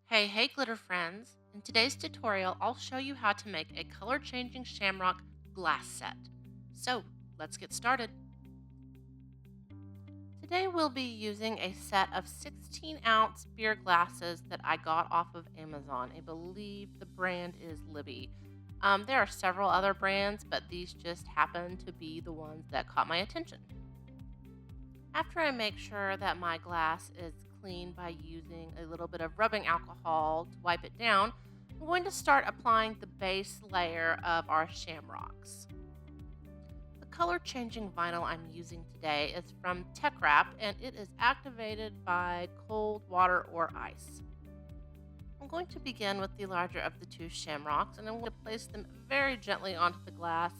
Hey glitter friends! In today's tutorial, I'll show you how to make a color-changing shamrock glass set. So, let's get started. Today we'll be using a set of 16-ounce beer glasses that I got off of Amazon. I believe the brand is Libby. There are several other brands, but these just happen to be the ones that caught my attention. After I make sure that my glass is clean by using a little bit of rubbing alcohol to wipe it down, I'm going to start applying the base layer of our shamrocks. The color changing vinyl I'm using today is from TECKWRAP and it is activated by cold water or ice. I'm going to begin with the larger of the two shamrocks and I'm going to place them very gently onto the glass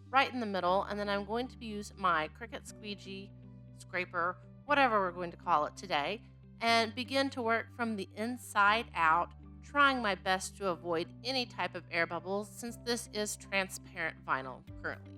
right in the middle, and then I'm going to use my Cricut squeegee, scraper, whatever we're going to call it today, and begin to work from the inside out, trying my best to avoid any type of air bubbles since this is transparent vinyl currently.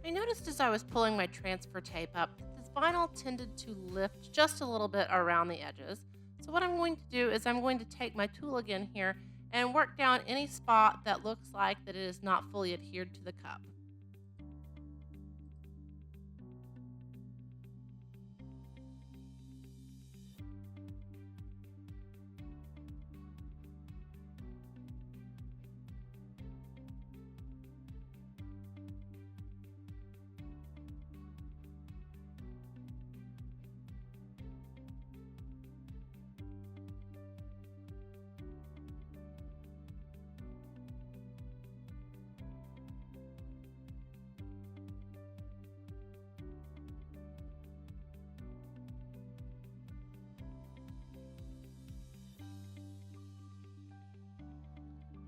I noticed as I was pulling my transfer tape up that this vinyl tended to lift just a little bit around the edges. So what I'm going to do is I'm going to take my tool again here and work down any spot that looks like that it is not fully adhered to the cup.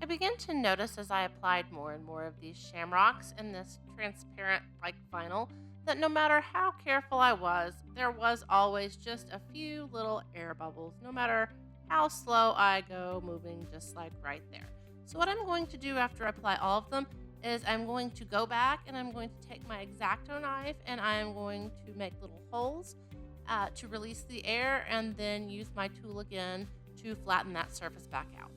I began to notice as I applied more and more of these shamrocks in this transparent like vinyl that no matter how careful I was, there was always just a few little air bubbles, no matter how slow I go moving, just like right there. So what I'm going to do after I apply all of them is I'm going to go back and I'm going to take my X-Acto knife and I'm going to make little holes to release the air, and then use my tool again to flatten that surface back out.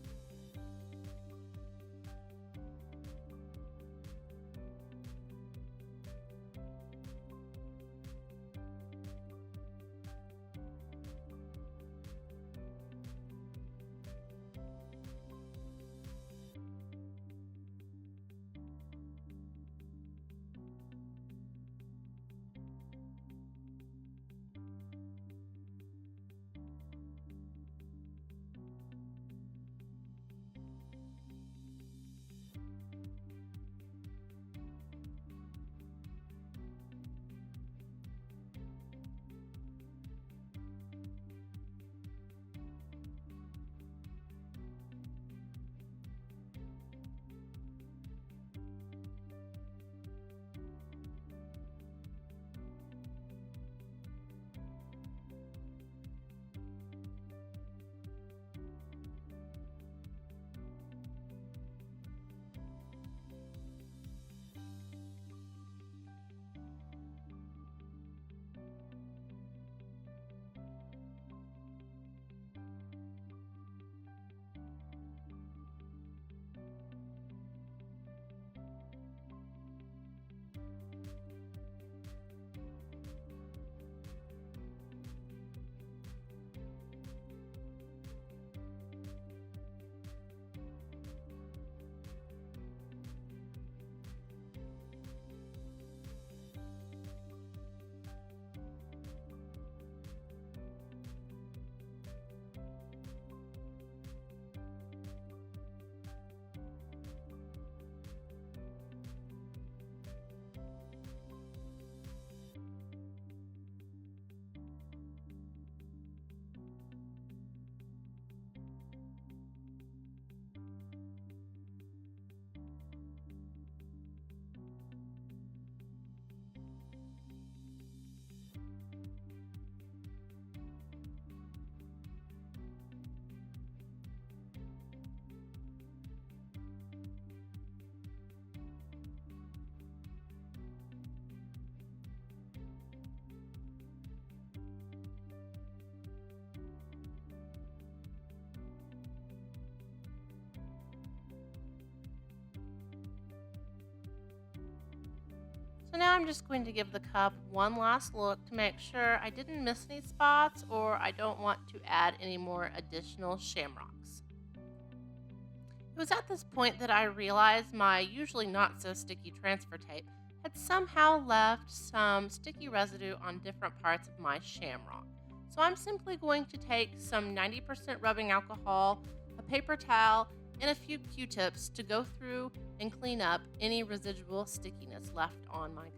So now I'm just going to give the cup one last look to make sure I didn't miss any spots or I don't want to add any more additional shamrocks. It was at this point that I realized my usually not so sticky transfer tape had somehow left some sticky residue on different parts of my shamrock. So I'm simply going to take some 90% rubbing alcohol, a paper towel, and a few Q-tips to go through and clean up any residual stickiness left on my cup.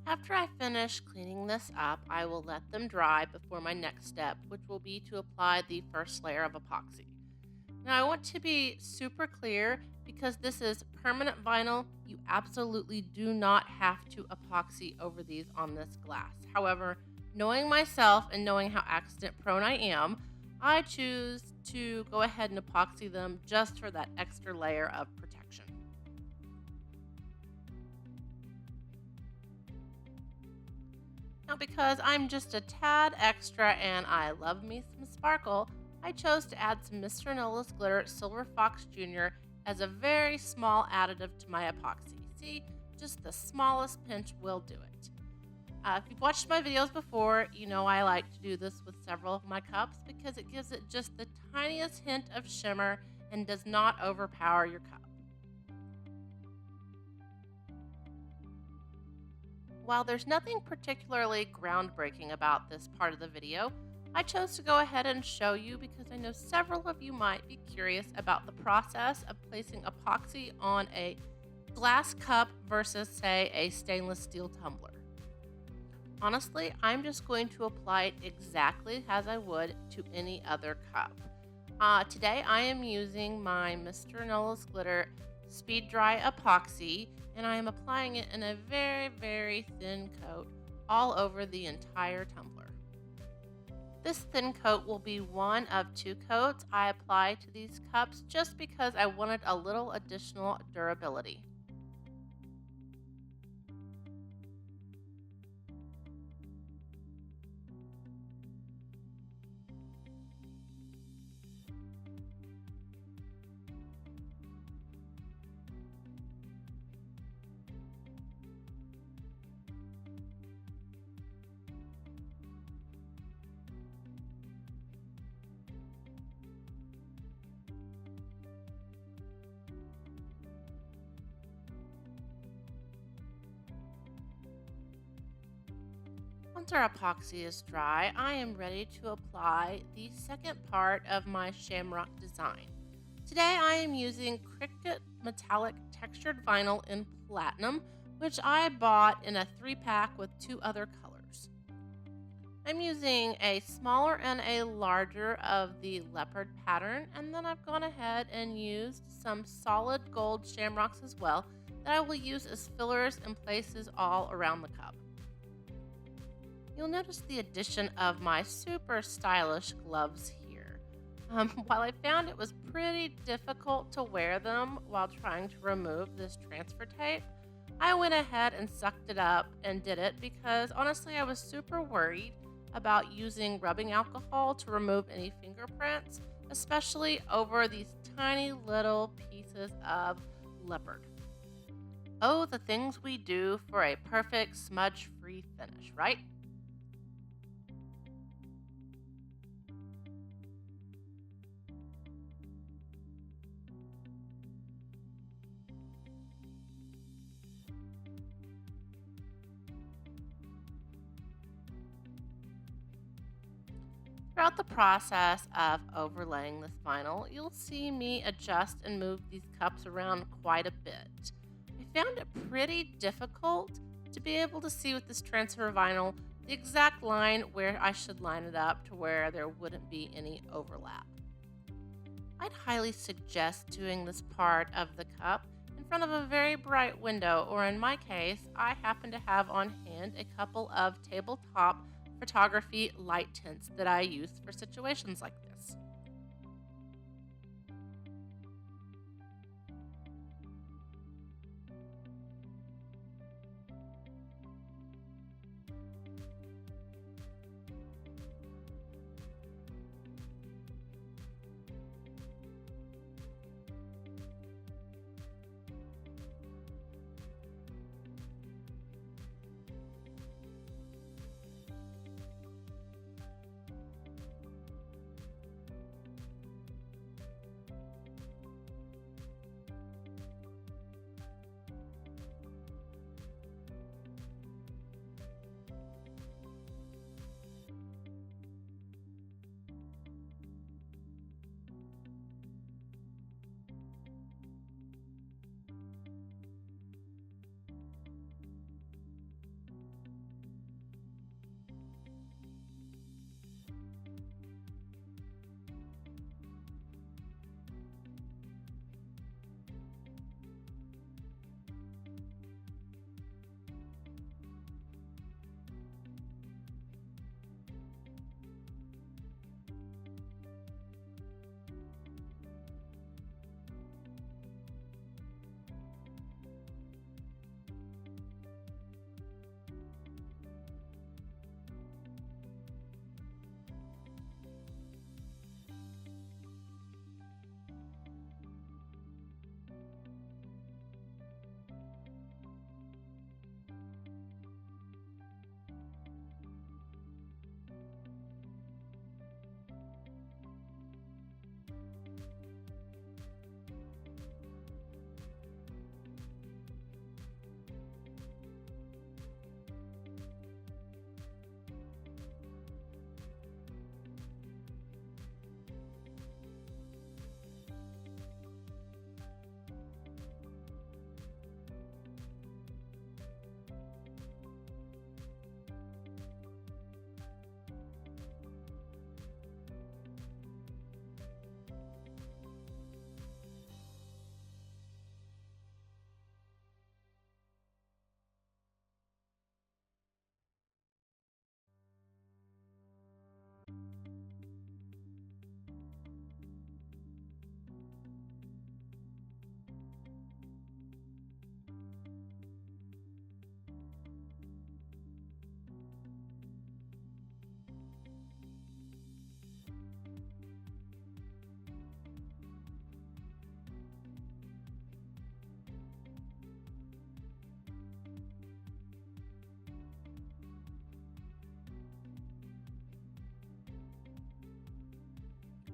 After I finish cleaning this up, I will let them dry before my next step, which will be to apply the first layer of epoxy. Now, I want to be super clear because this is permanent vinyl. You absolutely do not have to epoxy over these on this glass. However, knowing myself and knowing how accident prone I am, I choose to go ahead and epoxy them just for that extra layer of protection. Now, because I'm just a tad extra and I love me some sparkle, I chose to add some Mr. NOLA'S Glitter Silver Fox Jr. as a very small additive to my epoxy. See, just the smallest pinch will do it. If you've watched my videos before, you know I like to do this with several of my cups because it gives it just the tiniest hint of shimmer and does not overpower your cup. While there's nothing particularly groundbreaking about this part of the video, I chose to go ahead and show you because I know several of you might be curious about the process of placing epoxy on a glass cup versus, say, a stainless steel tumbler. Honestly, I'm just going to apply it exactly as I would to any other cup. Today I am using my Mr. NOLA'S Glitter Speed Dry Epoxy, and I am applying it in a very, very thin coat all over the entire tumbler. This thin coat will be one of 2 coats I apply to these cups just because I wanted a little additional durability. Once our epoxy is dry, I am ready to apply the second part of my shamrock design. Today I am using Cricut metallic textured vinyl in platinum, which I bought in a 3-pack with 2 other colors. I'm using a smaller and a larger of the leopard pattern, and then I've gone ahead and used some solid gold shamrocks as well that I will use as fillers in places all around the cup. You'll notice the addition of my super stylish gloves here. While I found it was pretty difficult to wear them while trying to remove this transfer tape, I went ahead and sucked it up and did it because honestly I was super worried about using rubbing alcohol to remove any fingerprints, especially over these tiny little pieces of leopard. Oh, the things we do for a perfect smudge-free finish, right? Throughout the process of overlaying this vinyl, you'll see me adjust and move these cups around quite a bit. I found it pretty difficult to be able to see with this transfer vinyl the exact line where I should line it up to where there wouldn't be any overlap. I'd highly suggest doing this part of the cup and front of a very bright window, or in my case, I happen to have on hand a couple of tabletop photography light tints that I use for situations like this.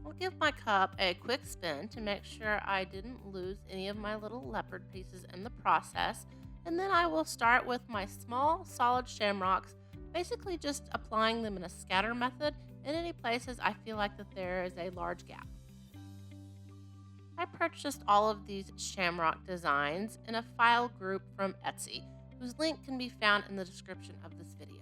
I'll give my cup a quick spin to make sure I didn't lose any of my little leopard pieces in the process, and then I will start with my small solid shamrocks, basically just applying them in a scatter method in any places I feel like that there is a large gap. I purchased all of these shamrock designs in a file group from Etsy, whose link can be found in the description of this video.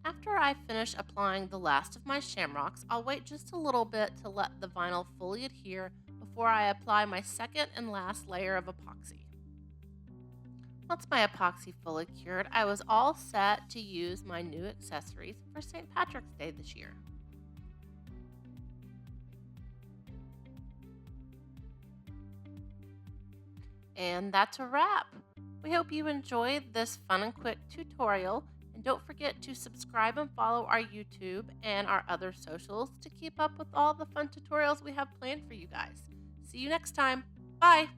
After I finish applying the last of my shamrocks, I'll wait just a little bit to let the vinyl fully adhere before I apply my second and last layer of epoxy. Once my epoxy fully cured, I was all set to use my new accessories for St. Patrick's Day this year. And that's a wrap. We hope you enjoyed this fun and quick tutorial, and don't forget to subscribe and follow our YouTube and our other socials to keep up with all the fun tutorials we have planned for you guys. See you next time. Bye!